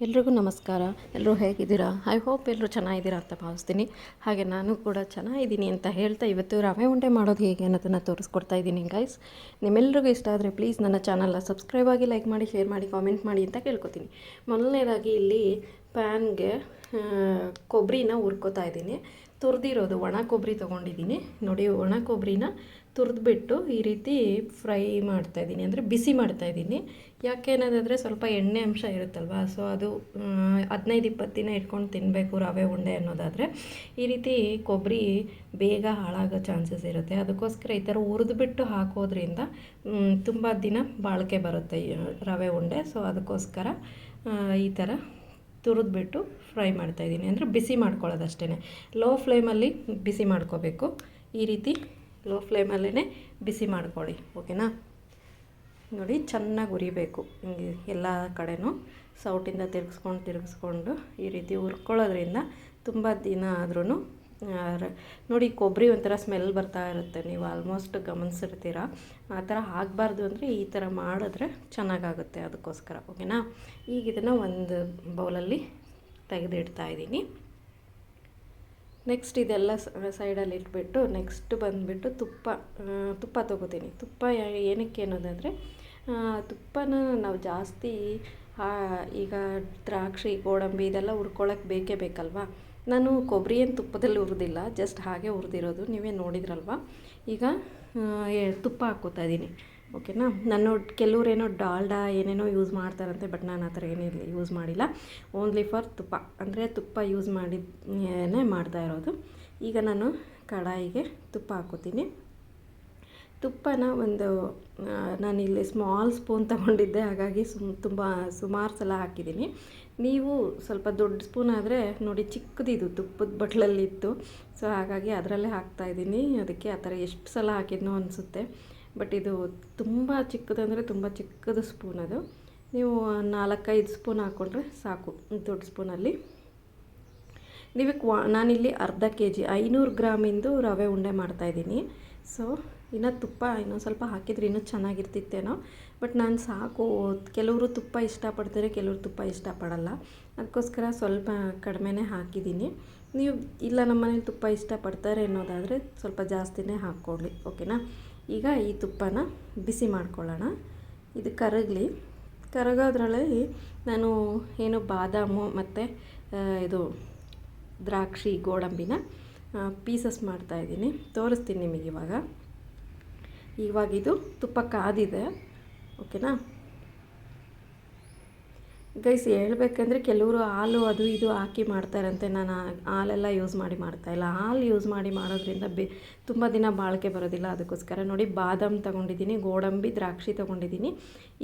ಎಲ್ರಿಗೂ ನಮಸ್ಕಾರ. ಎಲ್ಲರೂ ಹೇಗಿದ್ದೀರಾ? ಐ ಹೋಪ್ ಎಲ್ಲರೂ ಚೆನ್ನಾಗಿದ್ದೀರಾ ಅಂತ ಭಾವಿಸ್ತೀನಿ. ಹಾಗೆ ನಾನು ಕೂಡ ಚೆನ್ನಾಗಿದ್ದೀನಿ ಅಂತ ಹೇಳ್ತಾ ಇವತ್ತು ರವೆ ಉಂಡೆ ಮಾಡೋದು ಹೇಗೆ ಅನ್ನೋದನ್ನು ತೋರಿಸ್ಕೊಡ್ತಾ ಇದ್ದೀನಿ ಗೈಸ್. ನಿಮ್ಮೆಲ್ಲರಿಗೂ ಇಷ್ಟ ಆದರೆ ಪ್ಲೀಸ್ ನನ್ನ ಚಾನಲ್ನ ಸಬ್ಸ್ಕ್ರೈಬ್ ಆಗಿ, ಲೈಕ್ ಮಾಡಿ, ಶೇರ್ ಮಾಡಿ, ಕಾಮೆಂಟ್ ಮಾಡಿ ಅಂತ ಕೇಳ್ಕೊತೀನಿ. ಮೊದಲನೇದಾಗಿ ಇಲ್ಲಿ ಪ್ಯಾನ್ಗೆ ಕೊಬ್ಬರಿನ ಹುರ್ಕೋತಾ ಇದ್ದೀನಿ. ತುರಿದಿರೋದು ಒಣ ಕೊಬ್ಬರಿ ತೊಗೊಂಡಿದ್ದೀನಿ ನೋಡಿ. ಒಣ ಕೊಬ್ಬರಿನ ತುರಿದ್ಬಿಟ್ಟು ಈ ರೀತಿ ಫ್ರೈ ಮಾಡ್ತಾಯಿದ್ದೀನಿ, ಅಂದರೆ ಬಿಸಿ ಮಾಡ್ತಾಯಿದ್ದೀನಿ. ಯಾಕೆನ್ನೋದಾದರೆ ಸ್ವಲ್ಪ ಎಣ್ಣೆ ಅಂಶ ಇರುತ್ತಲ್ವ, ಸೊ ಅದು 15-20 ದಿನ ಇಟ್ಕೊಂಡು ತಿನ್ನಬೇಕು ರವೆ ಉಂಡೆ ಅನ್ನೋದಾದರೆ. ಈ ರೀತಿ ಕೊಬ್ಬರಿ ಬೇಗ ಹಾಳಾಗೋ ಚಾನ್ಸಸ್ ಇರುತ್ತೆ. ಅದಕ್ಕೋಸ್ಕರ ಈ ಥರ ಹುರಿದ್ಬಿಟ್ಟು ಹಾಕೋದ್ರಿಂದ ತುಂಬ ದಿನ ಬಾಳಿಕೆ ಬರುತ್ತೆ ಈ ರವೆ ಉಂಡೆ. ಸೊ ಅದಕ್ಕೋಸ್ಕರ ಈ ಥರ ತುರಿದ್ಬಿಟ್ಟು ಫ್ರೈ ಮಾಡ್ತಾಯಿದ್ದೀನಿ, ಅಂದರೆ ಬಿಸಿ ಮಾಡ್ಕೊಳ್ಳೋದು ಅಷ್ಟೇ. ಲೋ ಫ್ಲೇಮಲ್ಲಿ ಬಿಸಿ ಮಾಡ್ಕೋಬೇಕು. ಈ ರೀತಿ ಲೋ ಫ್ಲೇಮಲ್ಲೇ ಬಿಸಿ ಮಾಡ್ಕೊಳ್ಳಿ, ಓಕೆನಾ. ನೋಡಿ, ಚೆನ್ನಾಗಿ ಉರಿಬೇಕು ಹಿಂಗೆ ಎಲ್ಲ ಕಡೆನೂ ಸೌಟಿಂದ ತಿರುಗಿಸ್ಕೊಂಡು ಈ ರೀತಿ ಹುರ್ಕೊಳ್ಳೋದ್ರಿಂದ ತುಂಬ ದಿನ ಆದ್ರೂ ನೋಡಿ ಕೊಬ್ಬರಿ ಒಂಥರ ಸ್ಮೆಲ್ ಬರ್ತಾ ಇರುತ್ತೆ, ನೀವು ಆಲ್ಮೋಸ್ಟ್ ಗಮನಿಸಿರ್ತೀರ. ಆ ಥರ ಆಗಬಾರ್ದು ಅಂದರೆ ಈ ಥರ ಮಾಡಿದ್ರೆ ಚೆನ್ನಾಗಾಗುತ್ತೆ, ಅದಕ್ಕೋಸ್ಕರ ಓಕೆನಾ. ಈಗ ಇದನ್ನು ಒಂದು ಬೌಲಲ್ಲಿ ತೆಗೆದಿಡ್ತಾ ಇದ್ದೀನಿ. ನೆಕ್ಸ್ಟ್ ಇದೆಲ್ಲ ಸೈಡಲ್ಲಿ ಇಟ್ಬಿಟ್ಟು ನೆಕ್ಸ್ಟ್ ಬಂದುಬಿಟ್ಟು ತುಪ್ಪ ತೊಗೋತೀನಿ. ತುಪ್ಪ ಏನಕ್ಕೆ ಅನ್ನೋದಾದರೆ, ತುಪ್ಪನ ನಾವು ಜಾಸ್ತಿ ಈಗ ದ್ರಾಕ್ಷಿ, ಗೋಡಂಬಿ ಇದೆಲ್ಲ ಹುರ್ಕೊಳ್ಳೋಕೆ ಬೇಕೇ ಬೇಕಲ್ವಾ. ನಾನು ಕೊಬ್ಬರಿ ಏನು ತುಪ್ಪದಲ್ಲಿ ಹುರಿದಿಲ್ಲ, ಜಸ್ಟ್ ಹಾಗೆ ಹುರಿದಿರೋದು, ನೀವೇ ನೋಡಿದ್ರಲ್ವ. ಈಗ ತುಪ್ಪ ಹಾಕ್ಕೋತಾ ಇದ್ದೀನಿ, ಓಕೆನಾ. ಕೆಲವ್ರೇನೋ ಡಾಲ್ಡಾ ಏನೇನೋ ಯೂಸ್ ಮಾಡ್ತಾರಂತೆ, ಬಟ್ ನಾನು ಆ ಥರ ಏನಿಲ್ಲ ಯೂಸ್ ಮಾಡಿಲ್ಲ. ಓನ್ಲಿ ಫಾರ್ ತುಪ್ಪ, ಅಂದರೆ ತುಪ್ಪ ಯೂಸ್ ಮಾಡಿನೇ ಮಾಡ್ತಾ ಇರೋದು. ಈಗ ನಾನು ಕಡಾಯಿಗೆ ತುಪ್ಪ ಹಾಕ್ಕೋತೀನಿ. ತುಪ್ಪನ ನಾನಿಲ್ಲಿ ಸ್ಮಾಲ್ ಸ್ಪೂನ್ ತೊಗೊಂಡಿದ್ದೆ, ಹಾಗಾಗಿ ಸುಮಾರು ಸಲ ಹಾಕಿದ್ದೀನಿ. ನೀವು ಸ್ವಲ್ಪ ದೊಡ್ಡ ಸ್ಪೂನ್ ಆದರೆ ನೋಡಿ, ಚಿಕ್ಕದಿದು ತುಪ್ಪದ ಬಟ್ಲಲ್ಲಿತ್ತು, ಸೊ ಹಾಗಾಗಿ ಅದರಲ್ಲೇ ಹಾಕ್ತಾಯಿದ್ದೀನಿ. ಅದಕ್ಕೆ ಆ ಥರ ಎಷ್ಟು ಸಲ ಹಾಕಿದ್ನೋ ಅನಿಸುತ್ತೆ. ಬಟ್ ಇದು ತುಂಬ ಚಿಕ್ಕದಂದರೆ ತುಂಬ ಚಿಕ್ಕದು ಸ್ಪೂನ್ ಅದು. ನೀವು 4-5 ಸ್ಪೂನ್ ಹಾಕ್ಕೊಂಡ್ರೆ ಸಾಕು ದೊಡ್ಡ ಸ್ಪೂನಲ್ಲಿ. ನಾನಿಲ್ಲಿ ಅರ್ಧ kg 500 ಗ್ರಾಮಿಂದು ರವೆ ಉಂಡೆ ಮಾಡ್ತಾಯಿದ್ದೀನಿ. ಸೊ ಇನ್ನು ತುಪ್ಪ ಇನ್ನೊಂದು ಸ್ವಲ್ಪ ಹಾಕಿದರೆ ಇನ್ನೂ ಚೆನ್ನಾಗಿರ್ತಿತ್ತೇನೋ, ಬಟ್ ನಾನು ಸಾಕು. ಕೆಲವರು ತುಪ್ಪ ಇಷ್ಟಪಡ್ತಾರೆ, ಕೆಲವರು ತುಪ್ಪ ಇಷ್ಟಪಡಲ್ಲ, ಅದಕ್ಕೋಸ್ಕರ ಸ್ವಲ್ಪ ಕಡಿಮೆನೇ ಹಾಕಿದ್ದೀನಿ. ನೀವು ಇಲ್ಲ ನಮ್ಮ ಮನೇಲಿ ತುಪ್ಪ ಇಷ್ಟಪಡ್ತಾರೆ ಅನ್ನೋದಾದರೆ ಸ್ವಲ್ಪ ಜಾಸ್ತಿನೇ ಹಾಕ್ಕೊಳ್ಳಿ, ಓಕೆನಾ. ಈಗ ಈ ತುಪ್ಪನ ಬಿಸಿ ಮಾಡ್ಕೊಳ್ಳೋಣ. ಇದು ಕರಗೋದ್ರಲ್ಲಿ ನಾನು ಏನು ಬಾದಾಮು ಮತ್ತು ಇದು ದ್ರಾಕ್ಷಿ, ಗೋಡಂಬಿನ ಪೀಸಸ್ ಮಾಡ್ತಾಯಿದ್ದೀನಿ, ತೋರಿಸ್ತೀನಿ ನಿಮಗೆ ಇವಾಗ ಇದು ತುಪ್ಪ ಕಾದಿದೆ, ಓಕೆನಾ. ಗೈಸ್, ಹೇಳ್ಬೇಕಂದ್ರೆ ಕೆಲವರು ಹಾಲು ಅದು ಇದು ಹಾಕಿ ಮಾಡ್ತಾರಂತೆ. ನಾನು ಹಾಲೆಲ್ಲ ಯೂಸ್ ಮಾಡಿ ಮಾಡ್ತಾಯಿಲ್ಲ. ಹಾಲು ಯೂಸ್ ಮಾಡಿ ಮಾಡೋದ್ರಿಂದ ತುಂಬ ದಿನ ಬಾಳಿಕೆ ಬರೋದಿಲ್ಲ. ಅದಕ್ಕೋಸ್ಕರ ನೋಡಿ, ಬಾದಾಮ್ ತೊಗೊಂಡಿದ್ದೀನಿ, ಗೋಡಂಬಿ, ದ್ರಾಕ್ಷಿ ತೊಗೊಂಡಿದ್ದೀನಿ.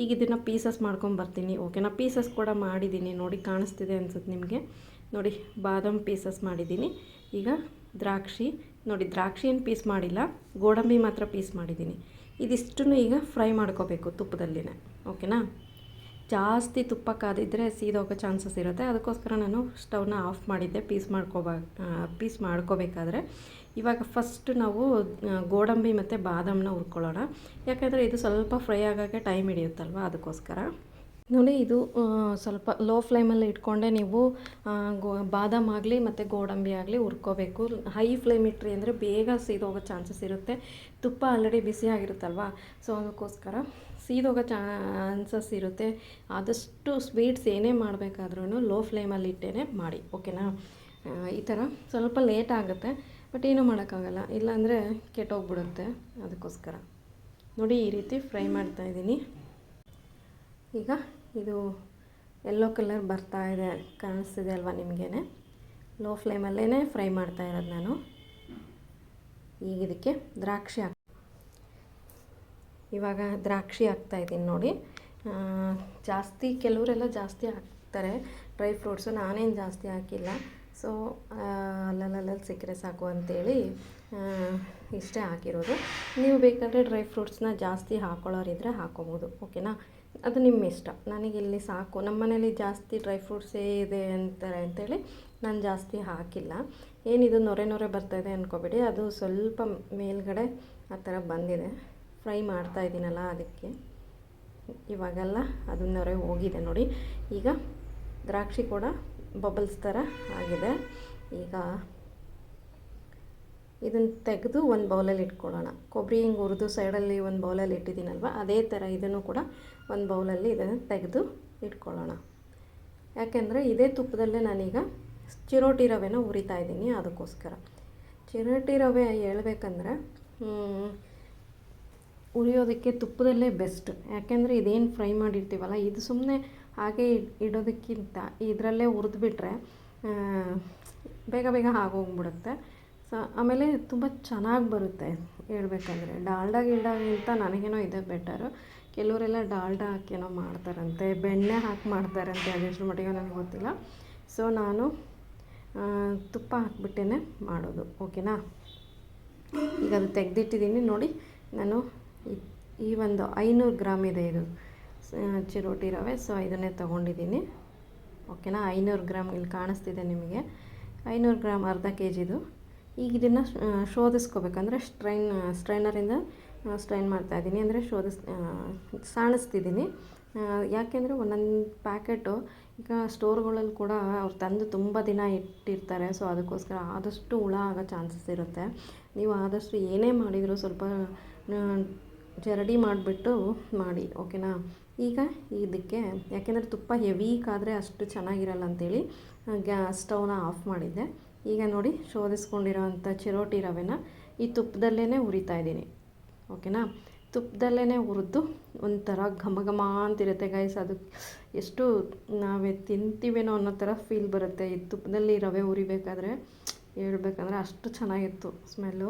ಈಗ ಇದನ್ನು ಪೀಸಸ್ ಮಾಡ್ಕೊಂಬರ್ತೀನಿ, ಓಕೆನಾ. ಪೀಸಸ್ ಕೂಡ ಮಾಡಿದ್ದೀನಿ ನೋಡಿ, ಕಾಣಿಸ್ತಿದೆ ಅನ್ಸುತ್ತೆ ನಿಮಗೆ. ನೋಡಿ, ಬಾದಾಮ್ ಪೀಸಸ್ ಮಾಡಿದ್ದೀನಿ. ಈಗ ದ್ರಾಕ್ಷಿ ನೋಡಿ, ದ್ರಾಕ್ಷಿ ಏನು ಪೀಸ್ ಮಾಡಿಲ್ಲ, ಗೋಡಂಬಿ ಮಾತ್ರ ಪೀಸ್ ಮಾಡಿದ್ದೀನಿ. ಇದಿಷ್ಟನ್ನು ಈಗ ಫ್ರೈ ಮಾಡ್ಕೋಬೇಕು ತುಪ್ಪದಲ್ಲಿನೇ, ಓಕೆನಾ. ಜಾಸ್ತಿ ತುಪ್ಪ ಕಾದಿದ್ದರೆ ಸೀದೋಗೋ ಚಾನ್ಸಸ್ ಇರುತ್ತೆ. ಅದಕ್ಕೋಸ್ಕರ ನಾನು ಸ್ಟವ್ನ ಆಫ್ ಮಾಡಿದ್ದೆ ಪೀಸ್ ಮಾಡ್ಕೋಬೇಕಾದ್ರೆ. ಇವಾಗ ಫಸ್ಟ್ ನಾವು ಗೋಡಂಬಿ ಮತ್ತು ಬಾದಾಮನ್ನ ಹುರ್ಕೊಳ್ಳೋಣ, ಯಾಕಂದರೆ ಇದು ಸ್ವಲ್ಪ ಫ್ರೈ ಆಗೋಕ್ಕೆ ಟೈಮ್ ಹಿಡಿಯುತ್ತಲ್ವ, ಅದಕ್ಕೋಸ್ಕರ. ನೋಡಿ, ಇದು ಸ್ವಲ್ಪ ಲೋ ಫ್ಲೇಮಲ್ಲಿ ಇಟ್ಕೊಂಡೆ ನೀವು ಬಾದಾಮ್ ಆಗಲಿ ಮತ್ತು ಗೋಡಂಬಿ ಆಗಲಿ ಹುರ್ಕೋಬೇಕು. ಹೈ ಫ್ಲೇಮ್ ಇಟ್ಟರೆ ಅಂದರೆ ಬೇಗ ಸೀದೋಗೋ ಚಾನ್ಸಸ್ ಇರುತ್ತೆ. ತುಪ್ಪ ಆಲ್ರೆಡಿ ಬಿಸಿ ಆಗಿರುತ್ತಲ್ವ, ಸೊ ಅದಕ್ಕೋಸ್ಕರ ಸೀದೋಗೋ ಚಾನ್ಸಸ್ ಇರುತ್ತೆ. ಆದಷ್ಟು ಸ್ವೀಟ್ಸ್ ಏನೇ ಮಾಡಬೇಕಾದ್ರೂ ಲೋ ಫ್ಲೇಮಲ್ಲಿ ಇಟ್ಟೇ ಮಾಡಿ, ಓಕೆನಾ. ಈ ಥರ ಸ್ವಲ್ಪ ಲೇಟ್ ಆಗುತ್ತೆ, ಬಟ್ ಏನೂ ಮಾಡೋಕ್ಕಾಗಲ್ಲ, ಇಲ್ಲಾಂದರೆ ಕೆಟ್ಟೋಗ್ಬಿಡುತ್ತೆ. ಅದಕ್ಕೋಸ್ಕರ ನೋಡಿ, ಈ ರೀತಿ ಫ್ರೈ ಮಾಡ್ತಾಯಿದ್ದೀನಿ. ಈಗ ಇದು ಯೆಲ್ಲೋ ಕಲರ್ ಬರ್ತಾ ಇದೆ, ಕಾಣಿಸ್ತಿದೆ ಅಲ್ವಾ ನಿಮಗೇ. ಲೋ ಫ್ಲೇಮಲ್ಲೇ ಫ್ರೈ ಮಾಡ್ತಾ ಇರೋದು ನಾನು. ಈಗ ಇದಕ್ಕೆ ಇವಾಗ ದ್ರಾಕ್ಷಿ ಹಾಕ್ತಾಯಿದ್ದೀನಿ ನೋಡಿ. ಕೆಲವರೆಲ್ಲ ಜಾಸ್ತಿ ಹಾಕ್ತಾರೆ ಡ್ರೈ ಫ್ರೂಟ್ಸು, ನಾನೇನು ಜಾಸ್ತಿ ಹಾಕಿಲ್ಲ. ಸೊ ಅಲ್ಲಲ್ಲಿ ಸಿಕ್ಕರೆ ಸಾಕು ಅಂಥೇಳಿ ಇಷ್ಟೇ ಹಾಕಿರೋದು. ನೀವು ಬೇಕಾದರೆ ಡ್ರೈ ಫ್ರೂಟ್ಸ್ನ ಜಾಸ್ತಿ ಹಾಕ್ಕೊಳ್ಳೋರಿದ್ರೆ ಹಾಕ್ಕೊಬೋದು, ಓಕೆನಾ. ಅದು ನಿಮ್ಮ ಇಷ್ಟ. ನನಗಿಲ್ಲಿ ಸಾಕು, ನಮ್ಮ ಮನೇಲಿ ಜಾಸ್ತಿ ಡ್ರೈ ಫ್ರೂಟ್ಸೇ ಇದೆ ಅಂತಾರೆ ಅಂಥೇಳಿ ನಾನು ಜಾಸ್ತಿ ಹಾಕಿಲ್ಲ. ಏನಿದು ನೊರೆ ಬರ್ತಾಯಿದೆ ಅಂದ್ಕೊಬೇಡಿ, ಅದು ಸ್ವಲ್ಪ ಮೇಲ್ಗಡೆ ಆ ಥರ ಬಂದಿದೆ. ಫ್ರೈ ಮಾಡ್ತಾಯಿದ್ದೀನಲ್ಲ ಅದಕ್ಕೆ. ಇವಾಗೆಲ್ಲ ಅದು ನೊರೆ ಹೋಗಿದೆ ನೋಡಿ. ಈಗ ದ್ರಾಕ್ಷಿ ಕೂಡ ಬಬಲ್ಸ್ ಥರ ಆಗಿದೆ. ಈಗ ಇದನ್ನು ತೆಗೆದು ಒಂದು ಬೌಲಲ್ಲಿ ಇಟ್ಕೊಳ್ಳೋಣ. ಕೊಬ್ಬರಿ ಹಿಂಗೆ ಹುರಿದು ಸೈಡಲ್ಲಿ ಒಂದು ಬೌಲಲ್ಲಿ ಇಟ್ಟಿದ್ದೀನಲ್ವ, ಅದೇ ಥರ ಇದನ್ನು ಕೂಡ ಒಂದು ಬೌಲಲ್ಲಿ ಇದನ್ನು ತೆಗೆದು ಇಟ್ಕೊಳ್ಳೋಣ. ಯಾಕೆಂದರೆ ಇದೇ ತುಪ್ಪದಲ್ಲೇ ನಾನೀಗ ಚಿರೋಟಿ ರವೆನ ಹುರಿತಾ ಇದ್ದೀನಿ. ಅದಕ್ಕೋಸ್ಕರ ಚಿರೋಟಿ ರವೆ ಹೇಳ್ಬೇಕಂದ್ರೆ ಹುರಿಯೋದಕ್ಕೆ ತುಪ್ಪದಲ್ಲೇ ಬೆಸ್ಟ್. ಯಾಕೆಂದರೆ ಇದೇನು ಫ್ರೈ ಮಾಡಿರ್ತೀವಲ್ಲ, ಇದು ಸುಮ್ಮನೆ ಹಾಗೆ ಇಡೋದಕ್ಕಿಂತ ಇದರಲ್ಲೇ ಹುರಿದ್ಬಿಟ್ರೆ ಬೇಗ ಬೇಗ ಆಗೋಗ್ಬಿಡುತ್ತೆ. ಸೊ ಆಮೇಲೆ ತುಂಬ ಚೆನ್ನಾಗಿ ಬರುತ್ತೆ. ಹೇಳ್ಬೇಕಂದ್ರೆ ಗಿಲ್ಡಾಗಿಂತ ನನಗೇನೋ ಇದೆ ಬೆಟರು. ಕೆಲವರೆಲ್ಲ ಡಾಲ್ಡಾ ಹಾಕೇನೋ ಮಾಡ್ತಾರಂತೆ, ಬೆಣ್ಣೆ ಹಾಕಿ ಮಾಡ್ತಾರಂತೆ, ಅದೆಷ್ಟು ಮಟ್ಟಿಗೆ ನನಗೆ ಗೊತ್ತಿಲ್ಲ. ಸೊ ನಾನು ತುಪ್ಪ ಹಾಕ್ಬಿಟ್ಟೇ ಮಾಡೋದು. ಓಕೆನಾ. ಈಗ ಅದು ತೆಗೆದಿಟ್ಟಿದ್ದೀನಿ ನೋಡಿ. ನಾನು ಈ ಒಂದು 500 ಗ್ರಾಮ್ ಇದೆ ಇದು ಚಿರೋಟಿ ರವೆ. ಸೊ ಇದನ್ನೇ ತೊಗೊಂಡಿದ್ದೀನಿ. ಓಕೆನಾ. 500 ಗ್ರಾಮ್ ಇಲ್ಲಿ ಕಾಣಿಸ್ತಿದೆ ನಿಮಗೆ. 500 ಗ್ರಾಮ್ ಅರ್ಧ ಕೆ ಜಿದು. ಈಗ ಇದನ್ನು ಶೋಧಿಸ್ಕೋಬೇಕಂದ್ರೆ ಸ್ಟ್ರೈನರಿಂದ ಸ್ಟ್ರೈನ್ ಮಾಡ್ತಾಯಿದ್ದೀನಿ, ಅಂದರೆ ಸಾಣಿಸ್ತಿದ್ದೀನಿ. ಯಾಕೆಂದರೆ ಒಂದೊಂದು ಪ್ಯಾಕೆಟು ಈಗ ಸ್ಟೋರ್ಗಳಲ್ಲಿ ಕೂಡ ಅವ್ರು ತಂದು ತುಂಬ ದಿನ ಇಟ್ಟಿರ್ತಾರೆ. ಸೊ ಅದಕ್ಕೋಸ್ಕರ ಆದಷ್ಟು ಹುಳ ಆಗೋ ಚಾನ್ಸಸ್ ಇರುತ್ತೆ. ನೀವು ಆದಷ್ಟು ಏನೇ ಮಾಡಿದರೂ ಸ್ವಲ್ಪ ಜರಡಿ ಮಾಡಿಬಿಟ್ಟು ಮಾಡಿ. ಓಕೆನಾ. ಈಗ ಇದಕ್ಕೆ ಯಾಕೆಂದರೆ ತುಪ್ಪ ಹೆವಿ ಕಾದರೆ ಅಷ್ಟು ಚೆನ್ನಾಗಿರಲ್ಲ ಅಂಥೇಳಿ ಸ್ಟವ್ನ ಆಫ್ ಮಾಡಿದ್ದೆ. ಈಗ ನೋಡಿ, ಶೋಧಿಸ್ಕೊಂಡಿರೋವಂಥ ಚಿರೋಟಿ ರವೆನ ಈ ತುಪ್ಪದಲ್ಲೇ ಹುರಿತಾ ಇದ್ದೀನಿ. ಓಕೆನಾ. ತುಪ್ಪದಲ್ಲೇ ಹುರಿದು ಒಂಥರ ಘಮ ಘಮ ಅಂತಿರುತ್ತೆ ಗೈಸ್. ಅದು ಎಷ್ಟು ನಾವೇ ತಿಂತೀವೇನೋ ಅನ್ನೋ ಥರ ಫೀಲ್ ಬರುತ್ತೆ ಈ ತುಪ್ಪದಲ್ಲಿ ರವೆ ಹುರಿಬೇಕಾದ್ರೆ. ಹೇಳ್ಬೇಕಂದ್ರೆ ಅಷ್ಟು ಚೆನ್ನಾಗಿತ್ತು ಸ್ಮೆಲ್ಲು.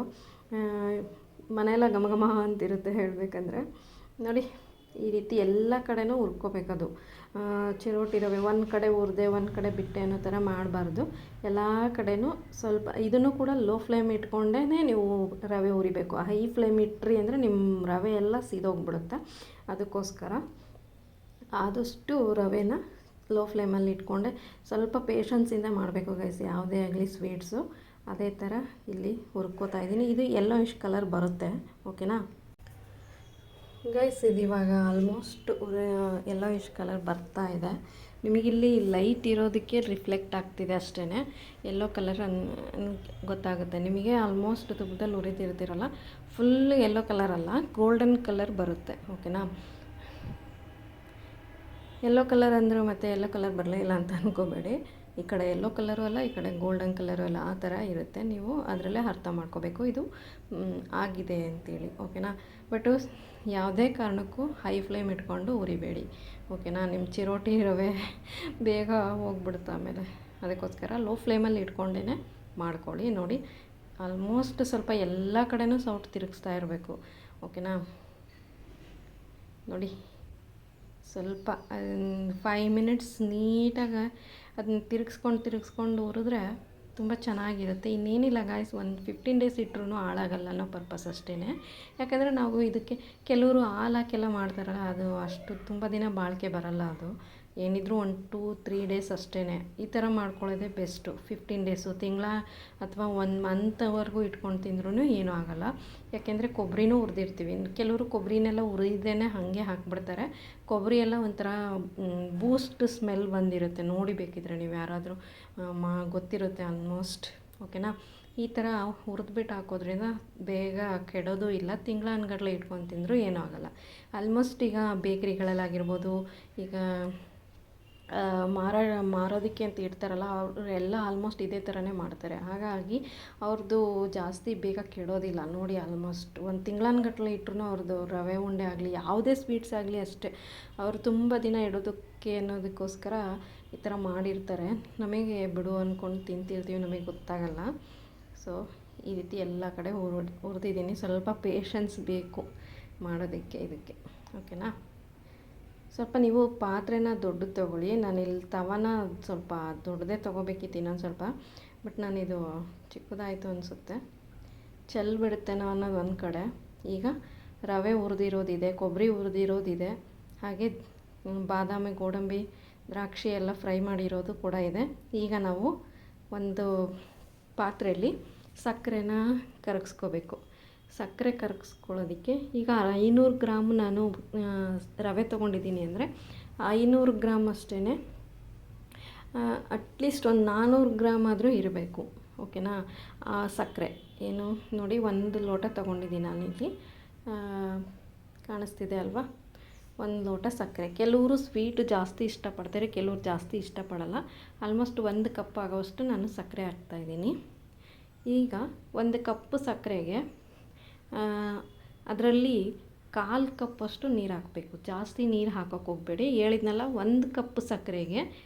ಮನೆಯೆಲ್ಲ ಘಮ ಘಮ ಅಂತಿರುತ್ತೆ ಹೇಳಬೇಕಂದ್ರೆ. ನೋಡಿ, ಈ ರೀತಿ ಎಲ್ಲ ಕಡೆನೂ ಹುರ್ಕೋಬೇಕದು. ಚಿರೋಟಿ ರವೆ ಒಂದು ಕಡೆ ಹುರಿದೆ ಒಂದು ಕಡೆ ಬಿಟ್ಟೆ ಅನ್ನೋ ಥರ ಮಾಡಬಾರ್ದು. ಎಲ್ಲ ಕಡೆನೂ ಸ್ವಲ್ಪ ಇದನ್ನು ಕೂಡ ಲೋ ಫ್ಲೇಮ್ ಇಟ್ಕೊಂಡೇ ನೀವು ರವೆ ಹುರಿಬೇಕು. ಹೈ ಫ್ಲೇಮ್ ಇಟ್ರಿ ಅಂದರೆ ನಿಮ್ಮ ರವೆ ಎಲ್ಲ ಸೀದೋಗ್ಬಿಡುತ್ತೆ. ಅದಕ್ಕೋಸ್ಕರ ಆದಷ್ಟು ರವೆನ ಲೋ ಫ್ಲೇಮಲ್ಲಿ ಇಟ್ಕೊಂಡೆ ಸ್ವಲ್ಪ ಪೇಷನ್ಸಿಂದ ಮಾಡಬೇಕು ಗೈಸ್, ಯಾವುದೇ ಆಗಲಿ ಸ್ವೀಟ್ಸು. ಅದೇ ಥರ ಇಲ್ಲಿ ಹುರ್ಕೋತಾ ಇದ್ದೀನಿ. ಇದು ಯೆಲ್ಲೋಯಿಶ್ ಕಲರ್ ಬರುತ್ತೆ. ಓಕೆನಾ ಗೈಸ್. ಇದು ಇವಾಗ ಆಲ್ಮೋಸ್ಟ್ ಯೆಲ್ಲೋಯಿಶ್ ಕಲರ್ ಬರ್ತಾ ಇದೆ. ನಿಮಗಿಲ್ಲಿ ಲೈಟ್ ಇರೋದಕ್ಕೆ ರಿಫ್ಲೆಕ್ಟ್ ಆಗ್ತಿದೆ ಅಷ್ಟೇ. ಯೆಲ್ಲೋ ಕಲರ್ ಗೊತ್ತಾಗುತ್ತೆ ನಿಮಗೆ. ಆಲ್ಮೋಸ್ಟ್ ತುಪ್ಪದಲ್ಲಿ ಹುರಿತಿರ್ತೀರಲ್ಲ, ಫುಲ್ ಯೆಲ್ಲೋ ಕಲರ್ ಅಲ್ಲ, ಗೋಲ್ಡನ್ ಕಲರ್ ಬರುತ್ತೆ. ಓಕೆನಾ. ಯೆಲ್ಲೋ ಕಲರ್ ಅಂದರೂ ಮತ್ತು ಯೆಲ್ಲೋ ಕಲರ್ ಬರಲೇ ಇಲ್ಲ ಅಂತ ಅಂದ್ಕೋಬೇಡಿ. ಈ ಕಡೆ ಯೆಲ್ಲೋ ಕಲರು ಅಲ್ಲ, ಈ ಕಡೆ ಗೋಲ್ಡನ್ ಕಲರು ಅಲ್ಲ, ಆ ಥರ ಇರುತ್ತೆ. ನೀವು ಅದರಲ್ಲೇ ಅರ್ಥ ಮಾಡ್ಕೋಬೇಕು ಇದು ಆಗಿದೆ ಅಂತೇಳಿ. ಓಕೆನಾ. ಬಟ್ ಯಾವುದೇ ಕಾರಣಕ್ಕೂ ಹೈ ಫ್ಲೇಮ್ ಇಟ್ಕೊಂಡು ಹುರಿಬೇಡಿ. ಓಕೆನಾ. ನಿಮ್ಮ ಚಿರೋಟಿ ರವೆ ಬೇಗ ಹೋಗ್ಬಿಡುತ್ತೆ ಆಮೇಲೆ. ಅದಕ್ಕೋಸ್ಕರ ಲೋ ಫ್ಲೇಮಲ್ಲಿ ಇಟ್ಕೊಂಡೇ ಮಾಡ್ಕೊಳ್ಳಿ. ನೋಡಿ, ಆಲ್ಮೋಸ್ಟ್ ಸ್ವಲ್ಪ ಎಲ್ಲ ಕಡೆನೂ ಸೌಟ್ ತಿರುಗಿಸ್ತಾ ಇರಬೇಕು. ಓಕೆನಾ. ನೋಡಿ, ಸ್ವಲ್ಪ 5 ಮಿನಿಟ್ಸ್ ನೀಟಾಗಿ ಅದನ್ನ ತಿರುಗಿಸ್ಕೊಂಡು ಹುರಿದ್ರೆ ತುಂಬ ಚೆನ್ನಾಗಿರುತ್ತೆ. ಇನ್ನೇನಿಲ್ಲ ಗಾಯ್ಸ್, ಒಂದು 15 ಡೇಸ್ ಇಟ್ಟರೂ ಹಾಳಾಗಲ್ಲ ಅನ್ನೋ ಪರ್ಪಸ್ ಅಷ್ಟೇ. ಯಾಕಂದರೆ ನಾವು ಇದಕ್ಕೆ ಕೆಲವರು ಹಾಲು ಹಾಕೆಲ್ಲ ಮಾಡ್ತಾರಲ್ಲ, ಅದು ಅಷ್ಟು ತುಂಬ ದಿನ ಬಾಳಿಕೆ ಬರಲ್ಲ. ಅದು ಏನಿದ್ರು 1-2-3 ಡೇಸ್ ಅಷ್ಟೇ. ಈ ಥರ ಮಾಡ್ಕೊಳ್ಳೋದೇ ಬೆಸ್ಟು. 15 ಡೇಸು, ತಿಂಗಳ ಅಥವಾ 1 ಮಂತ್ವರೆಗೂ ಇಟ್ಕೊಂಡು ತಿಂದ್ರೂ ಏನೂ ಆಗೋಲ್ಲ. ಯಾಕೆಂದರೆ ಕೊಬ್ಬರಿನೂ ಹುರಿದಿರ್ತೀವಿ. ಕೆಲವರು ಕೊಬ್ಬರಿನೆಲ್ಲ ಹುರಿದೇನೆ ಹಾಗೆ ಹಾಕ್ಬಿಡ್ತಾರೆ. ಕೊಬ್ಬರಿ ಎಲ್ಲ ಒಂಥರ ಬೂಸ್ಟ್ ಸ್ಮೆಲ್ ಬಂದಿರುತ್ತೆ. ನೋಡಿ ಬೇಕಿದ್ರೆ ನೀವು ಯಾರಾದರೂ ಗೊತ್ತಿರುತ್ತೆ ಆಲ್ಮೋಸ್ಟ್. ಓಕೆನಾ. ಈ ಥರ ಹುರಿದ್ಬಿಟ್ಟು ಹಾಕೋದ್ರಿಂದ ಬೇಗ ಕೆಡೋದು ಇಲ್ಲ. ತಿಂಗಳಾನ್ಗಟ್ಲೆ ಇಟ್ಕೊಂಡು ತಿಂದರೂ ಏನೂ ಆಗೋಲ್ಲ. ಆಲ್ಮೋಸ್ಟ್ ಈಗ ಬೇಕ್ರಿಗಳಲ್ಲಾಗಿರ್ಬೋದು, ಈಗ ಮಾರೋದಕ್ಕೆ ಅಂತ ಇಡ್ತಾರಲ್ಲ, ಅವರೆಲ್ಲ ಆಲ್ಮೋಸ್ಟ್ ಇದೇ ಥರನೇ ಮಾಡ್ತಾರೆ. ಹಾಗಾಗಿ ಅವ್ರದ್ದು ಜಾಸ್ತಿ ಬೇಗ ಕೆಡೋದಿಲ್ಲ. ನೋಡಿ, ಆಲ್ಮೋಸ್ಟ್ 1 ತಿಂಗಳಾನ್ಗಟ್ಲೆ ಇಟ್ಟರು ಅವ್ರದ್ದು ರವೆ ಉಂಡೆ ಆಗಲಿ ಯಾವುದೇ ಸ್ವೀಟ್ಸ್ ಆಗಲಿ ಅಷ್ಟೇ, ಅವರು ತುಂಬ ದಿನ ಇಡೋದಕ್ಕೆ ಅನ್ನೋದಕ್ಕೋಸ್ಕರ ಈ ಥರ ಮಾಡಿರ್ತಾರೆ. ನಮಗೆ ಬಿಡು ಅಂದ್ಕೊಂಡು ತಿಂತಿರ್ತೀವಿ, ನಮಗೆ ಗೊತ್ತಾಗಲ್ಲ. ಸೊ ಈ ರೀತಿ ಎಲ್ಲ ಕಡೆ ಹುರಿದಿದ್ದೀನಿ. ಸ್ವಲ್ಪ ಪೇಷನ್ಸ್ ಬೇಕು ಮಾಡೋದಕ್ಕೆ ಇದಕ್ಕೆ. ಓಕೆನಾ. ಸ್ವಲ್ಪ ನೀವು ಪಾತ್ರೆನ ದೊಡ್ಡದು ತೊಗೊಳ್ಳಿ. ನಾನಿಲ್ಲಿ ತವನ ಸ್ವಲ್ಪ ದೊಡ್ಡದೇ ತೊಗೋಬೇಕಿತ್ತು ಇನ್ನೊಂದು ಸ್ವಲ್ಪ. ಬಟ್ ನಾನಿದು ಚಿಕ್ಕದಾಯಿತು ಅನಿಸುತ್ತೆ, ಚೆಲ್ಬಿಡುತ್ತೇನೋ ಅನ್ನೋದು ಒಂದು ಕಡೆ. ಈಗ ರವೆ ಹುರಿದಿರೋದಿದೆ, ಕೊಬ್ಬರಿ ಹುರಿದಿರೋದಿದೆ, ಹಾಗೆ ಬಾದಾಮಿ, ಗೋಡಂಬಿ, ದ್ರಾಕ್ಷಿ ಎಲ್ಲ ಫ್ರೈ ಮಾಡಿರೋದು ಕೂಡ ಇದೆ. ಈಗ ನಾವು ಒಂದು ಪಾತ್ರೆಯಲ್ಲಿ ಸಕ್ಕರೆನ ಕರಗಿಸ್ಕೋಬೇಕು. ಸಕ್ಕರೆ ಕರಗಿಸ್ಕೊಳ್ಳೋದಕ್ಕೆ ಈಗ 500 ಗ್ರಾಮ್ ನಾನು ರವೆ ತೊಗೊಂಡಿದ್ದೀನಿ ಅಂದರೆ 500 ಗ್ರಾಮ್ ಅಷ್ಟೇ ಅಟ್ಲೀಸ್ಟ್ ಒಂದು 400 ಗ್ರಾಮ್ ಆದರೂ ಇರಬೇಕು. ಓಕೆನಾ. ಸಕ್ಕರೆ ಏನು ನೋಡಿ 1 ಲೋಟ ತೊಗೊಂಡಿದ್ದೀನಿ ನಾನಿಲ್ಲಿ, ಕಾಣಿಸ್ತಿದೆ ಅಲ್ವಾ, 1 ಲೋಟ ಸಕ್ಕರೆ. ಕೆಲವರು ಸ್ವೀಟ್ ಜಾಸ್ತಿ ಇಷ್ಟಪಡ್ತಾರೆ, ಕೆಲವ್ರು ಜಾಸ್ತಿ ಇಷ್ಟಪಡಲ್ಲ. ಆಲ್ಮೋಸ್ಟ್ 1 ಕಪ್ ಆಗೋಷ್ಟು ನಾನು ಸಕ್ಕರೆ ಹಾಕ್ತಾಯಿದ್ದೀನಿ. ಈಗ 1 ಕಪ್ ಸಕ್ಕರೆಗೆ ಅದರಲ್ಲಿ 1/4 ಕಪ್ಪಷ್ಟು ನೀರು ಹಾಕಬೇಕು. ಜಾಸ್ತಿ ನೀರು ಹಾಕೋಕ್ಕೆ ಹೋಗಬೇಡಿ. ಹೇಳಿದ್ನಲ್ಲ, 1 ಕಪ್ ಸಕ್ಕರೆಗೆ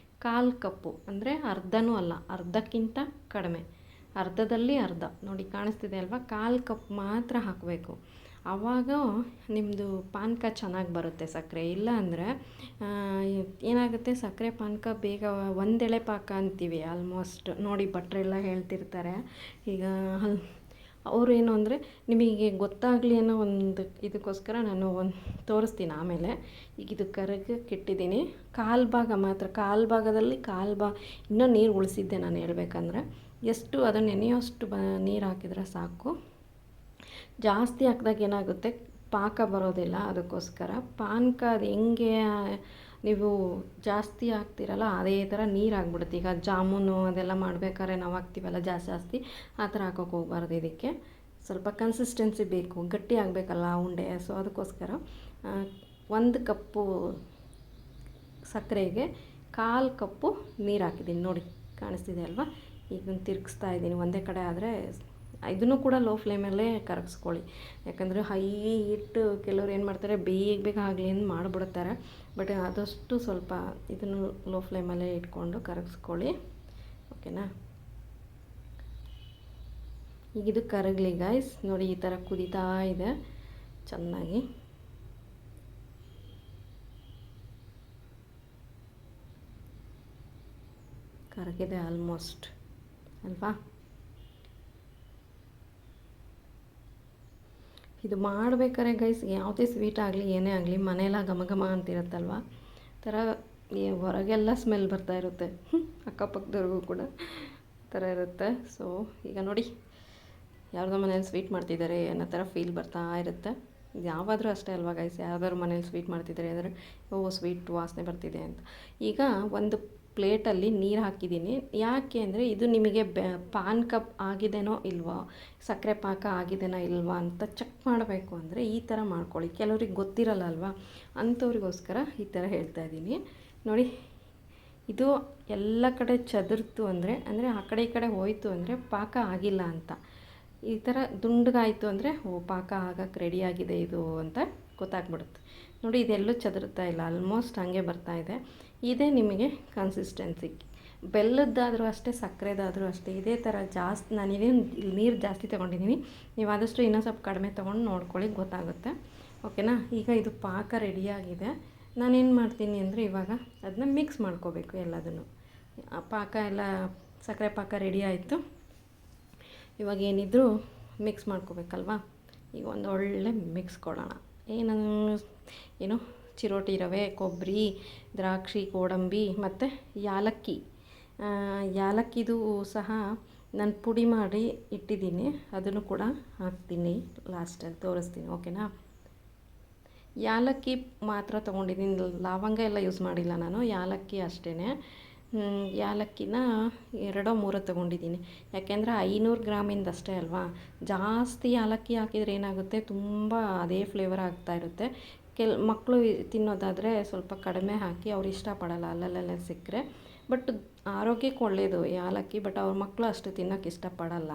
1/4 ಕಪ್ಪು ಅಂದರೆ ಅರ್ಧನೂ ಅಲ್ಲ, ಅರ್ಧಕ್ಕಿಂತ ಕಡಿಮೆ, ಅರ್ಧದಲ್ಲಿ ಅರ್ಧ. ನೋಡಿ ಕಾಣಿಸ್ತಿದೆ ಅಲ್ವಾ, 1/4 ಕಪ್ ಮಾತ್ರ ಹಾಕಬೇಕು. ಆವಾಗ ನಿಮ್ಮದು ಪಾನಕ ಚೆನ್ನಾಗಿ ಬರುತ್ತೆ. ಸಕ್ಕರೆ ಇಲ್ಲ ಅಂದರೆ ಏನಾಗುತ್ತೆ, ಸಕ್ಕರೆ ಪಾನಕ ಬೇಗ ಒಂದೆಳೆ ಪಾಕ ಅಂತೀವಿ ಆಲ್ಮೋಸ್ಟ್. ನೋಡಿ ಭಟ್ರೆಲ್ಲ ಹೇಳ್ತಿರ್ತಾರೆ. ಈಗ ಅವರು ಏನು ಅಂದರೆ ನಿಮಗೆ ಗೊತ್ತಾಗಲಿ ಅನ್ನೋ ಒಂದು ಇದಕ್ಕೋಸ್ಕರ ನಾನು ತೋರಿಸ್ತೀನಿ ಆಮೇಲೆ. ಈಗ ಇದು ಕರಗಕ್ಕೆ ಇಟ್ಟಿದ್ದೀನಿ. 1/4 ಭಾಗ ಮಾತ್ರ, 1/4 ಭಾಗದಲ್ಲಿ 1/4 ಭಾಗ ಇನ್ನೂ ನೀರು ಉಳಿಸಿದ್ದೆ ನಾನು ಹೇಳ್ಬೇಕಂದ್ರೆ. ಎಷ್ಟು ಅದನ್ನು ನೆನೆಯೋಷ್ಟು ನೀರು ಹಾಕಿದರೆ ಸಾಕು. ಜಾಸ್ತಿ ಹಾಕಿದಾಗ ಏನಾಗುತ್ತೆ, ಪಾಕ ಬರೋದಿಲ್ಲ. ಅದಕ್ಕೋಸ್ಕರ ಪಾನಕ ಅದು ಹೆಂಗೆ ನೀವು ಜಾಸ್ತಿ ಹಾಕ್ತಿರಲ್ಲ ಅದೇ ಥರ ನೀರು ಹಾಕ್ಬಿಡುತ್ತೆ. ಈಗ ಜಾಮೂನು ಅದೆಲ್ಲ ಮಾಡಬೇಕಾದ್ರೆ ನಾವು ಹಾಕ್ತೀವಲ್ಲ ಜಾಸ್ತಿ, ಆ ಥರ ಹಾಕೋಕೆ ಹೋಗ್ಬಾರ್ದು. ಇದಕ್ಕೆ ಸ್ವಲ್ಪ ಕನ್ಸಿಸ್ಟೆನ್ಸಿ ಬೇಕು, ಗಟ್ಟಿ ಆಗಬೇಕಲ್ಲ ಉಂಡೆ. ಸೊ ಅದಕ್ಕೋಸ್ಕರ 1 ಕಪ್ಪು ಸಕ್ಕರೆಗೆ 1/4 ಕಪ್ಪು ನೀರು ಹಾಕಿದ್ದೀನಿ. ನೋಡಿ ಕಾಣಿಸ್ತಿದೆ ಅಲ್ವಾ. ಈಗ ತಿರುಗಿಸ್ತಾ ಇದ್ದೀನಿ ಒಂದೇ ಕಡೆ. ಆದರೆ ಇದನ್ನು ಕೂಡ ಲೋ ಫ್ಲೇಮಲ್ಲೇ ಕರಗಿಸ್ಕೊಳ್ಳಿ. ಯಾಕಂದರೆ ಹೈ ಹಿಟ್ಟು ಕೆಲವ್ರು ಏನು ಮಾಡ್ತಾರೆ, ಬೇಗ ಆಗಲಿ ಅಂತ ಮಾಡಿಬಿಡ್ತಾರೆ. ಬಟ್ ಆದಷ್ಟು ಸ್ವಲ್ಪ ಇದನ್ನು ಲೋ ಫ್ಲೇಮಲ್ಲೇ ಇಟ್ಕೊಂಡು ಕರಗಿಸ್ಕೊಳ್ಳಿ. ಓಕೆನಾ. ಈಗ ಇದು ಕರಗಲಿ ಗೈಸ್. ನೋಡಿ ಈ ಥರ ಕುದೀತಾ ಇದೆ ಚೆನ್ನಾಗಿ. ಕರಗಿದೆ ಆಲ್ಮೋಸ್ಟ್ ಅಲ್ವಾ. ಇದು ಮಾಡಬೇಕಾದ್ರೆ ಗೈಸ್ ಯಾವುದೇ ಸ್ವೀಟ್ ಆಗಲಿ ಏನೇ ಆಗಲಿ ಮನೆಯೆಲ್ಲ ಘಮ ಅಂತಿರುತ್ತಲ್ವ, ಥರ ಹೊರಗೆಲ್ಲ ಸ್ಮೆಲ್ ಬರ್ತಾ ಇರುತ್ತೆ, ಅಕ್ಕಪಕ್ಕದವ್ರಿಗೂ ಕೂಡ ಥರ ಇರುತ್ತೆ. ಸೊ ಈಗ ನೋಡಿ ಯಾರ್ದೋ ಮನೇಲಿ ಸ್ವೀಟ್ ಮಾಡ್ತಿದ್ದಾರೆ ಅನ್ನೋ ಥರ ಫೀಲ್ ಬರ್ತಾ ಇರುತ್ತೆ. ಯಾವಾದರೂ ಅಷ್ಟೇ ಅಲ್ವಾ ಗೈಸ್, ಯಾವ್ದಾದ್ರು ಮನೇಲಿ ಸ್ವೀಟ್ ಮಾಡ್ತಿದ್ದಾರೆ ಅಂದರೆ ಸ್ವೀಟ್ ವಾಸನೆ ಬರ್ತಿದೆ ಅಂತ. ಈಗ ಒಂದು ಪ್ಲೇಟಲ್ಲಿ ನೀರು ಹಾಕಿದ್ದೀನಿ. ಯಾಕೆ ಅಂದರೆ ಇದು ನಿಮಗೆ ಪಾನಕ ಆಗಿದೆನೋ ಇಲ್ವೋ, ಸಕ್ಕರೆ ಪಾಕ ಆಗಿದೆನೋ ಇಲ್ವಾ ಅಂತ ಚೆಕ್ ಮಾಡಬೇಕು ಅಂದರೆ ಈ ಥರ ಮಾಡ್ಕೊಳ್ಳಿ. ಕೆಲವ್ರಿಗೆ ಗೊತ್ತಿರಲ್ಲ ಅಲ್ವಾ, ಅಂಥವ್ರಿಗೋಸ್ಕರ ಈ ಥರ ಹೇಳ್ತಾ ಇದ್ದೀನಿ. ನೋಡಿ ಇದು ಎಲ್ಲ ಕಡೆ ಚದುರ್ತು ಅಂದರೆ ಆ ಕಡೆ ಈ ಕಡೆ ಹೋಯಿತು ಅಂದರೆ ಪಾಕ ಆಗಿಲ್ಲ ಅಂತ. ಈ ಥರ ದುಂಡಗಾಯಿತು ಅಂದರೆ ಪಾಕ ಆಗಕ್ಕೆ ರೆಡಿಯಾಗಿದೆ ಇದು ಅಂತ ಗೊತ್ತಾಗ್ಬಿಡುತ್ತೆ. ನೋಡಿ ಇದೆಲ್ಲೂ ಚದುರುತ್ತಾ ಇಲ್ಲ, ಆಲ್ಮೋಸ್ಟ್ ಹಾಗೆ ಬರ್ತಾ ಇದೆ. ಇದೇ ನಿಮಗೆ ಕನ್ಸಿಸ್ಟೆನ್ಸಿ. ಬೆಲ್ಲದ್ದಾದರೂ ಅಷ್ಟೇ, ಸಕ್ಕರೆದಾದರೂ ಅಷ್ಟೇ ಇದೇ ಥರ. ಜಾಸ್ತಿ ನಾನಿದೇ ನೀರು ಜಾಸ್ತಿ ತೊಗೊಂಡಿದ್ದೀನಿ, ನೀವು ಆದಷ್ಟು ಇನ್ನೂ ಸ್ವಲ್ಪ ಕಡಿಮೆ ತೊಗೊಂಡು ನೋಡ್ಕೊಳ್ಳಿ, ಗೊತ್ತಾಗುತ್ತೆ. ಓಕೆನಾ. ಈಗ ಇದು ಪಾಕ ರೆಡಿಯಾಗಿದೆ. ನಾನೇನು ಮಾಡ್ತೀನಿ ಅಂದರೆ ಇವಾಗ ಅದನ್ನ ಮಿಕ್ಸ್ ಮಾಡ್ಕೋಬೇಕು ಎಲ್ಲದನ್ನು. ಪಾಕ ಎಲ್ಲ ಸಕ್ಕರೆ ಪಾಕ ರೆಡಿ ಆಯಿತು. ಇವಾಗ ಏನಿದ್ರು ಮಿಕ್ಸ್ ಮಾಡ್ಕೋಬೇಕಲ್ವಾ. ಈಗ ಒಂದು ಒಳ್ಳೆ ಮಿಕ್ಸ್ ಕೊಡೋಣ. ಏನು ಚಿರೋಟಿ ರವೆ, ಕೊಬ್ಬರಿ, ದ್ರಾಕ್ಷಿ, ಗೋಡಂಬಿ ಮತ್ತು ಯಾಲಕ್ಕಿದು ಸಹ ನಾನು ಪುಡಿ ಮಾಡಿ ಇಟ್ಟಿದ್ದೀನಿ, ಅದನ್ನು ಕೂಡ ಹಾಕ್ತೀನಿ ಲಾಸ್ಟಲ್ಲಿ ತೋರಿಸ್ತೀನಿ. ಓಕೆನಾ. ಯಾಲಕ್ಕಿ ಮಾತ್ರ ತೊಗೊಂಡಿದ್ದೀನಿ, ಲವಂಗ ಎಲ್ಲ ಯೂಸ್ ಮಾಡಿಲ್ಲ ನಾನು, ಯಾಲಕ್ಕಿ ಅಷ್ಟೇ. ಯಾಲಕ್ಕಿನ 2-3 ತೊಗೊಂಡಿದ್ದೀನಿ. ಯಾಕೆಂದರೆ 500 ಗ್ರಾಮಿಂದ ಅಷ್ಟೇ ಅಲ್ವಾ. ಜಾಸ್ತಿ ಯಾಲಕ್ಕಿ ಹಾಕಿದರೆ ಏನಾಗುತ್ತೆ, ತುಂಬ ಅದೇ ಫ್ಲೇವರ್ ಆಗ್ತಾ ಇರುತ್ತೆ. ಮಕ್ಕಳು ತಿನ್ನೋದಾದರೆ ಸ್ವಲ್ಪ ಕಡಿಮೆ ಹಾಕಿ, ಅವ್ರು ಇಷ್ಟಪಡಲ್ಲ ಅಲ್ಲಲ್ಲೇ ಸಿಕ್ಕರೆ. ಬಟ್ ಆರೋಗ್ಯಕ್ಕೆ ಒಳ್ಳೆಯದು ಯಾಲಕ್ಕಿ, ಬಟ್ ಅವ್ರ ಮಕ್ಕಳು ಅಷ್ಟು ತಿನ್ನೋಕ್ಕೆ ಇಷ್ಟಪಡಲ್ಲ.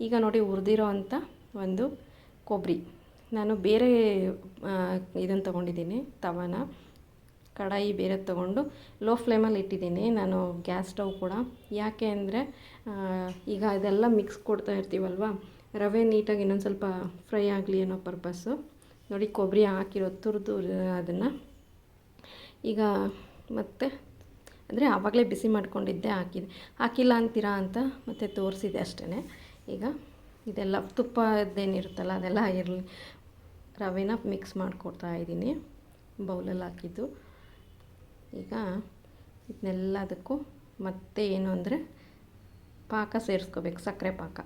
ಈಗ ನೋಡಿ ಹುರಿದಿರೋ ಅಂಥ ಒಂದು ಕೊಬ್ಬರಿ, ನಾನು ಬೇರೆ ಇದನ್ನು ತೊಗೊಂಡಿದ್ದೀನಿ, ತವನ ಕಡಾಯಿ ಬೇರೆ ತೊಗೊಂಡು ಲೋ ಫ್ಲೇಮಲ್ಲಿ ಇಟ್ಟಿದ್ದೀನಿ ನಾನು, ಗ್ಯಾಸ್ ಸ್ಟವ್ ಕೂಡ. ಯಾಕೆ ಅಂದರೆ ಈಗ ಇದೆಲ್ಲ ಮಿಕ್ಸ್ ಕೊಡ್ತಾ ಇರ್ತೀವಲ್ವ, ರವೆ ನೀಟಾಗಿ ಇನ್ನೊಂದು ಸ್ವಲ್ಪ ಫ್ರೈ ಆಗಲಿ ಅನ್ನೋ ಪರ್ಪಸ್ಸು. ನೋಡಿ ಕೊಬ್ಬರಿ ಹಾಕಿರೋ ತುರಿದು ಅದನ್ನು ಈಗ ಮತ್ತೆ ಅಂದರೆ ಆವಾಗಲೇ ಬಿಸಿ ಮಾಡ್ಕೊಂಡಿದ್ದೆ, ಹಾಕಿಲ್ಲ ಅಂತೀರಾ ಅಂತ ಮತ್ತೆ ತೋರಿಸಿದೆ ಅಷ್ಟೇ. ಈಗ ಇದೆಲ್ಲ ತುಪ್ಪದ್ದೇನಿರುತ್ತಲ್ಲ ಅದೆಲ್ಲ ಇರಲಿ, ರವೆನ ಮಿಕ್ಸ್ ಮಾಡಿಕೊಡ್ತಾ ಇದ್ದೀನಿ ಬೌಲಲ್ಲಿ ಹಾಕಿದ್ದು. ಈಗ ಇದನ್ನೆಲ್ಲದಕ್ಕೂ ಮತ್ತೆ ಏನು ಅಂದರೆ ಪಾಕ ಸೇರಿಸ್ಕೋಬೇಕು, ಸಕ್ಕರೆ ಪಾಕ.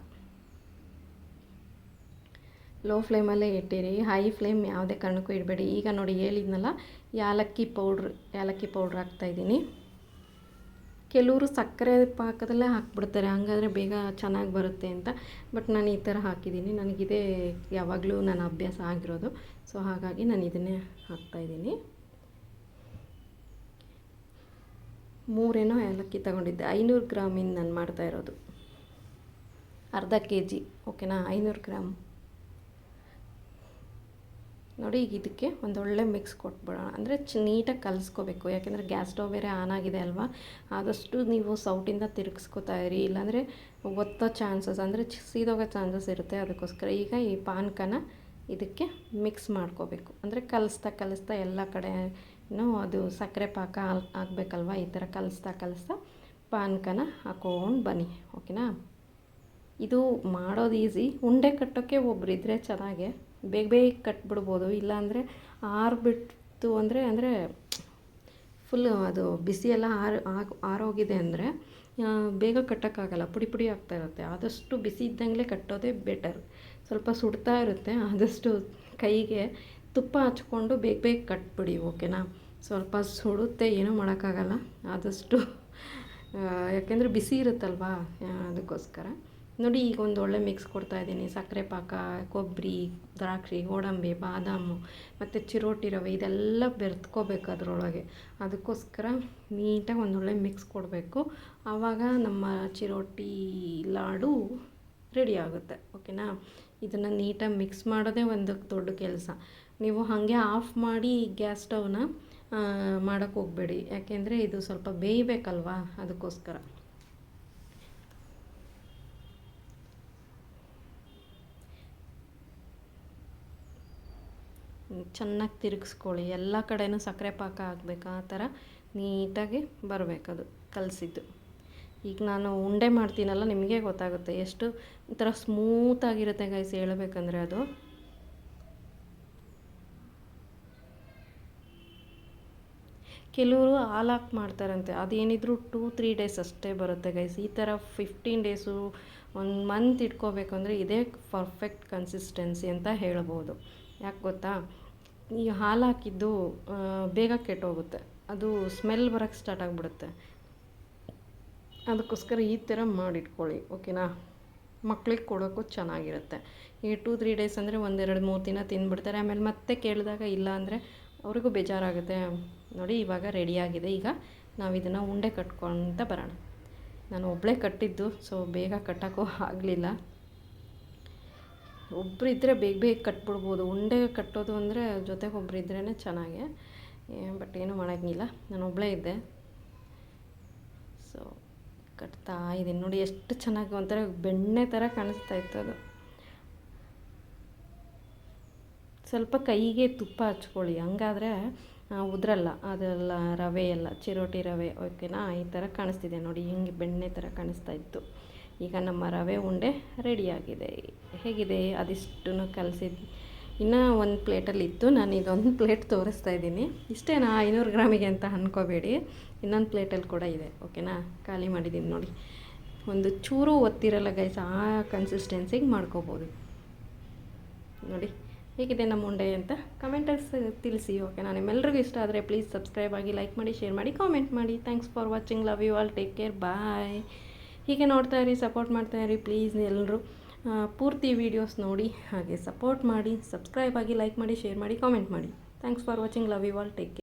ಲೋ ಫ್ಲೇಮಲ್ಲೇ ಇಟ್ಟಿರಿ, ಹೈ ಫ್ಲೇಮ್ ಯಾವುದೇ ಕಾರಣಕ್ಕೂ ಇಡಬೇಡಿ. ಈಗ ನೋಡಿ ಹೇಳಿದ್ನಲ್ಲ, ಯಾಲಕ್ಕಿ ಪೌಡ್ರ್ ಹಾಕ್ತಾಯಿದ್ದೀನಿ. ಕೆಲವರು ಸಕ್ಕರೆ ಪಾಕದಲ್ಲೇ ಹಾಕ್ಬಿಡ್ತಾರೆ, ಹಂಗಾದರೆ ಬೇಗ ಚೆನ್ನಾಗಿ ಬರುತ್ತೆ ಅಂತ. ಬಟ್ ನಾನು ಈ ಥರ ಹಾಕಿದ್ದೀನಿ, ನನಗಿದೇ ಯಾವಾಗಲೂ ನನ್ನ ಅಭ್ಯಾಸ ಆಗಿರೋದು. ಸೊ ಹಾಗಾಗಿ ನಾನು ಇದನ್ನೇ ಹಾಕ್ತಾಯಿದ್ದೀನಿ. 3 ಏಲಕ್ಕಿ ತಗೊಂಡಿದ್ದೆ, 500 ಗ್ರಾಮಿಂದ ನಾನು ಮಾಡ್ತಾಯಿರೋದು, ಅರ್ಧ kg, ಓಕೆನಾ, 500 ಗ್ರಾಮ್. ನೋಡಿ ಈಗ ಇದಕ್ಕೆ ಒಂದೊಳ್ಳೆ ಮಿಕ್ಸ್ ಕೊಟ್ಬಿಡೋಣ. ಅಂದರೆ ನೀಟಾಗಿ ಕಲಿಸ್ಕೋಬೇಕು, ಯಾಕೆಂದರೆ ಗ್ಯಾಸ್ ಸ್ಟವ್ ಬೇರೆ ಆನ್ ಆಗಿದೆ ಅಲ್ವಾ. ಆದಷ್ಟು ನೀವು ಸೌಟಿಂದ ತಿರುಗಿಸ್ಕೋತಾ ಇರಿ, ಇಲ್ಲಾಂದರೆ ಒತ್ತೋ ಚಾನ್ಸಸ್, ಅಂದರೆ ಸೀದೋಗೋ ಚಾನ್ಸಸ್ ಇರುತ್ತೆ. ಅದಕ್ಕೋಸ್ಕರ ಈಗ ಈ ಪಾನಕನ ಇದಕ್ಕೆ ಮಿಕ್ಸ್ ಮಾಡ್ಕೋಬೇಕು. ಅಂದರೆ ಕಲಿಸ್ತಾ ಎಲ್ಲ ಕಡೆನೂ ಅದು ಸಕ್ಕರೆ ಪಾಕ ಆಗಬೇಕಲ್ವ. ಈ ಥರ ಕಲಿಸ್ತಾ ಪಾನಕನ ಹಾಕ್ಕೊಂಡು ಬನ್ನಿ, ಓಕೆನಾ. ಇದು ಮಾಡೋದು ಈಸಿ. ಉಂಡೆ ಕಟ್ಟೋಕ್ಕೆ ಒಬ್ಬರಿದ್ದರೆ ಚೆನ್ನಾಗೆ ಬೇಗ ಕಟ್ಬಿಡ್ಬೋದು. ಇಲ್ಲಾಂದರೆ ಆರಿಬಿಡ್ತು ಅಂದರೆ ಫುಲ್ಲು ಅದು ಬಿಸಿ ಎಲ್ಲ ಆರೋಗಿದೆ ಅಂದರೆ ಬೇಗ ಕಟ್ಟೋಕ್ಕಾಗಲ್ಲ, ಪುಡಿ ಆಗ್ತಾ ಇರುತ್ತೆ. ಆದಷ್ಟು ಬಿಸಿ ಇದ್ದಂಗೆ ಕಟ್ಟೋದೇ ಬೆಟರ್. ಸ್ವಲ್ಪ ಸುಡ್ತಾ ಇರುತ್ತೆ, ಆದಷ್ಟು ಕೈಗೆ ತುಪ್ಪ ಹಚ್ಕೊಂಡು ಬೇಗ ಕಟ್ಬಿಡಿ, ಓಕೆನಾ. ಸ್ವಲ್ಪ ಸುಡುತ್ತೆ, ಏನೂ ಮಾಡೋಕ್ಕಾಗಲ್ಲ, ಆದಷ್ಟು ಯಾಕೆಂದರೆ ಬಿಸಿ ಇರುತ್ತಲ್ವಾ, ಅದಕ್ಕೋಸ್ಕರ. ನೋಡಿ ಈಗ ಒಂದು ಒಳ್ಳೆ ಮಿಕ್ಸ್ ಕೊಡ್ತಾಯಿದ್ದೀನಿ. ಸಕ್ಕರೆ ಪಾಕ, ಕೊಬ್ಬರಿ, ದ್ರಾಕ್ಷಿ, ಗೋಡಂಬಿ, ಬಾದಾಮು ಮತ್ತು ಚಿರೋಟಿ ರವೆ ಇದೆಲ್ಲ ಬೆರೆತ್ಕೋಬೇಕು ಅದರೊಳಗೆ. ಅದಕ್ಕೋಸ್ಕರ ನೀಟಾಗಿ ಒಂದೊಳ್ಳೆ ಮಿಕ್ಸ್ ಕೊಡಬೇಕು. ಆವಾಗ ನಮ್ಮ ಚಿರೋಟಿ ಲಾಡು ರೆಡಿ ಆಗುತ್ತೆ, ಓಕೆನಾ. ಇದನ್ನು ನೀಟಾಗಿ ಮಿಕ್ಸ್ ಮಾಡೋದೇ ಒಂದು ದೊಡ್ಡ ಕೆಲಸ. ನೀವು ಹಾಗೆ ಆಫ್ ಮಾಡಿ ಗ್ಯಾಸ್ ಸ್ಟವ್ನ ಮಾಡೋಕ್ಕೆ ಹೋಗಬೇಡಿ, ಯಾಕೆಂದರೆ ಇದು ಸ್ವಲ್ಪ ಬೇಯಬೇಕಲ್ವಾ, ಅದಕ್ಕೋಸ್ಕರ. ಚೆನ್ನಾಗಿ ತಿರುಗಿಸ್ಕೊಳ್ಳಿ, ಎಲ್ಲ ಕಡೆನೂ ಸಕ್ಕರೆ ಪಾಕ ಆಗಬೇಕು, ಆ ಥರ ನೀಟಾಗಿ ಬರಬೇಕದು ಕಲಸಿದ್ದು. ಈಗ ನಾನು ಉಂಡೆ ಮಾಡ್ತೀನಲ್ಲ, ನಿಮಗೆ ಗೊತ್ತಾಗುತ್ತೆ ಎಷ್ಟು ಒಂಥರ ಸ್ಮೂತಾಗಿರುತ್ತೆ ಗೈಸ್, ಹೇಳಬೇಕಂದ್ರೆ ಅದು. ಕೆಲವರು ಹಾಲು ಹಾಕಿ ಮಾಡ್ತಾರಂತೆ, ಅದೇನಿದ್ರು 2-3 ಡೇಸ್ ಅಷ್ಟೇ ಬರುತ್ತೆ ಗೈಸ್. ಈ ಥರ 15 ಡೇಸು 1 ಮಂತ್ ಇಟ್ಕೋಬೇಕು ಅಂದರೆ ಇದೇ ಪರ್ಫೆಕ್ಟ್ ಕನ್ಸಿಸ್ಟೆನ್ಸಿ ಅಂತ ಹೇಳ್ಬೋದು. ಯಾಕೆ ಗೊತ್ತಾ, ಈ ಹಾಲು ಹಾಕಿದ್ದು ಬೇಗ ಕೆಟ್ಟೋಗುತ್ತೆ, ಅದು ಸ್ಮೆಲ್ ಬರೋಕ್ಕೆ ಸ್ಟಾರ್ಟ್ ಆಗಿಬಿಡುತ್ತೆ. ಅದಕ್ಕೋಸ್ಕರ ಈ ಥರ ಮಾಡಿಟ್ಕೊಳ್ಳಿ, ಓಕೆನಾ. ಮಕ್ಳಿಗೆ ಕೊಡೋಕ್ಕೂ ಚೆನ್ನಾಗಿರುತ್ತೆ. ಈ 2-3 ಡೇಸ್ ಅಂದರೆ 1-2-3 ದಿನ ತಿಂದುಬಿಡ್ತಾರೆ, ಆಮೇಲೆ ಮತ್ತೆ ಕೇಳಿದಾಗ ಇಲ್ಲ ಅಂದರೆ ಅವ್ರಿಗೂ ಬೇಜಾರಾಗುತ್ತೆ. ನೋಡಿ ಇವಾಗ ರೆಡಿಯಾಗಿದೆ. ಈಗ ನಾವು ಇದನ್ನು ಉಂಡೆ ಕಟ್ಕೊತ ಬರೋಣ. ನಾನು ಒಬ್ಬಳೇ ಕಟ್ಟಿದ್ದು, ಸೊ ಬೇಗ ಕಟ್ಟೋಕ್ಕೂ ಆಗಲಿಲ್ಲ. ಒಬ್ಬರು ಇದ್ದರೆ ಬೇಗ ಕಟ್ಬಿಡ್ಬೋದು. ಉಂಡೆ ಕಟ್ಟೋದು ಅಂದರೆ ಜೊತೆಗೆ ಒಬ್ಬರು ಇದ್ರೇ ಚೆನ್ನಾಗೆ, ಬಟ್ ಏನೂ ಮಾಡೋಂಗಿಲ್ಲ, ನಾನು ಒಬ್ಬಳೇ ಇದ್ದೆ. ಸೊ ಕಟ್ತಾ ಇದ್ದೀನಿ ನೋಡಿ, ಎಷ್ಟು ಚೆನ್ನಾಗಿ ಒಂಥರ ಬೆಣ್ಣೆ ಥರ ಕಾಣಿಸ್ತಾ ಇತ್ತು ಅದು. ಸ್ವಲ್ಪ ಕೈಗೆ ತುಪ್ಪ ಹಚ್ಕೊಳ್ಳಿ, ಹಂಗಾದರೆ ಉದ್ರಲ್ಲ ಅದೆಲ್ಲ ರವೆ ಎಲ್ಲ, ಚಿರೋಟಿ ರವೆ, ಓಕೆನಾ. ಈ ಥರ ಕಾಣಿಸ್ತಿದೆ ನೋಡಿ, ಹಿಂಗೆ ಬೆಣ್ಣೆ ಥರ ಕಾಣಿಸ್ತಾ ಇತ್ತು. ಈಗ ನಮ್ಮ ರವೆ ಉಂಡೆ ರೆಡಿಯಾಗಿದೆ. ಹೇಗಿದೆ ಅದಿಷ್ಟನ್ನು ಕಲಸಿದ್ದು. ಇನ್ನೂ ಒಂದು ಪ್ಲೇಟಲ್ಲಿ ಇತ್ತು, ನಾನು ಇದೊಂದು ಪ್ಲೇಟ್ ತೋರಿಸ್ತಾ ಇದ್ದೀನಿ. ಇಷ್ಟೇನಾ 500 ಗ್ರಾಮಿಗೆ ಅಂತ ಅಂದ್ಕೋಬೇಡಿ, ಇನ್ನೊಂದು ಪ್ಲೇಟಲ್ಲಿ ಕೂಡ ಇದೆ, ಓಕೆನಾ. ಖಾಲಿ ಮಾಡಿದ್ದೀನಿ ನೋಡಿ. ಒಂದು ಚೂರು ಒತ್ತಿರಲ್ಲ ಗೈಸ್, ಆ ಕನ್ಸಿಸ್ಟೆನ್ಸಿಗೆ ಮಾಡ್ಕೋಬೋದು. ನೋಡಿ ಹೇಗಿದೆ ನಮ್ಮ ಉಂಡೆ ಅಂತ ಕಮೆಂಟಲ್ಲಿ ತಿಳಿಸಿ, ಓಕೆನಾ. ನಿಮ್ಮೆಲ್ಲರಿಗೂ ಇಷ್ಟ ಆದರೆ ಪ್ಲೀಸ್ ಸಬ್ಸ್ಕ್ರೈಬ್ ಆಗಿ, ಲೈಕ್ ಮಾಡಿ, ಶೇರ್ ಮಾಡಿ, ಕಾಮೆಂಟ್ ಮಾಡಿ. Thanks for watching, love you all, take care, bye. ಹೀಗೆ ನೋಡ್ತಾಯಿರಿ, ಸಪೋರ್ಟ್ ಮಾಡ್ತಾಯಿರಿ ಪ್ಲೀಸ್. ಎಲ್ಲರೂ ಪೂರ್ತಿ ವೀಡಿಯೋಸ್ ನೋಡಿ ಹಾಗೆ ಸಪೋರ್ಟ್ ಮಾಡಿ, ಸಬ್ಸ್ಕ್ರೈಬ್ ಆಗಿ, ಲೈಕ್ ಮಾಡಿ, ಶೇರ್ ಮಾಡಿ, ಕಾಮೆಂಟ್ ಮಾಡಿ. Thanks for watching, love you all, take care.